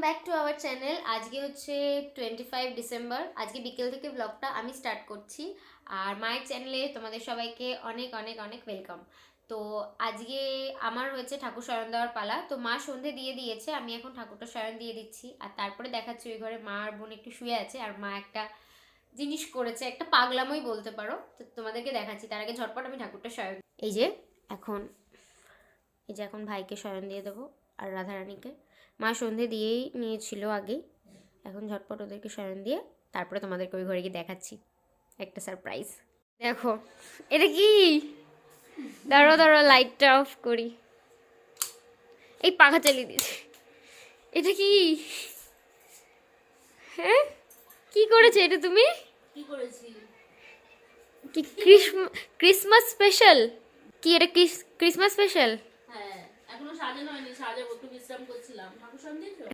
Back to our channel. আজকে হচ্ছে 25 December. আজকে বিকেল থেকে ব্লগটা আমি স্টার্ট করছি। আর মায়ের চ্যানেলে তোমাদের সবাইকে অনেক অনেক অনেক ওয়েলকাম। তো আজকে আমার হয়েছে ঠাকুর শয়ন দেওয়ার পালা। তো মা সন্ধে দিয়ে দিয়েছে, আমি এখন ঠাকুরটা শয়ন দিয়ে দিচ্ছি। আর তারপরে দেখাচ্ছি ওই ঘরে মা আর বোন একটু শুয়ে আছে, আর মা একটা জিনিস করেছে, একটা পাগলামই বলতে পারো। তো তোমাদেরকে দেখাচ্ছি, তার আগে ঝটপট আমি ঠাকুরটা শয়ন এই যে এখন এখন ভাইকে শয়ন দিয়ে দেবো আর রাধারানীকে। মা সন্ধে দিয়েই নিয়েছিল আগেই, এখন ঝটপট ওদেরকে শয়ন দিয়ে তারপরে তোমাদেরকে ওই ঘরে গিয়ে দেখাচ্ছি একটা সারপ্রাইজ। দেখো এটা কি, দাঁড়ো দাঁড়ো লাইটটা অফ করি, এই পাখা চালিয়ে দিয়েছে। এটা কি? হ্যাঁ কি করেছে এটা তুমি? কি করেছি? কি ক্রিসমাস স্পেশাল? কি এটা ক্রিসমাস স্পেশাল? হ্যাঁ, এখনো সাজানো হয়নি, সাজাবো, একটু বিশ্রাম করছিলাম। ঠাকুর সামনে দিয়েছো?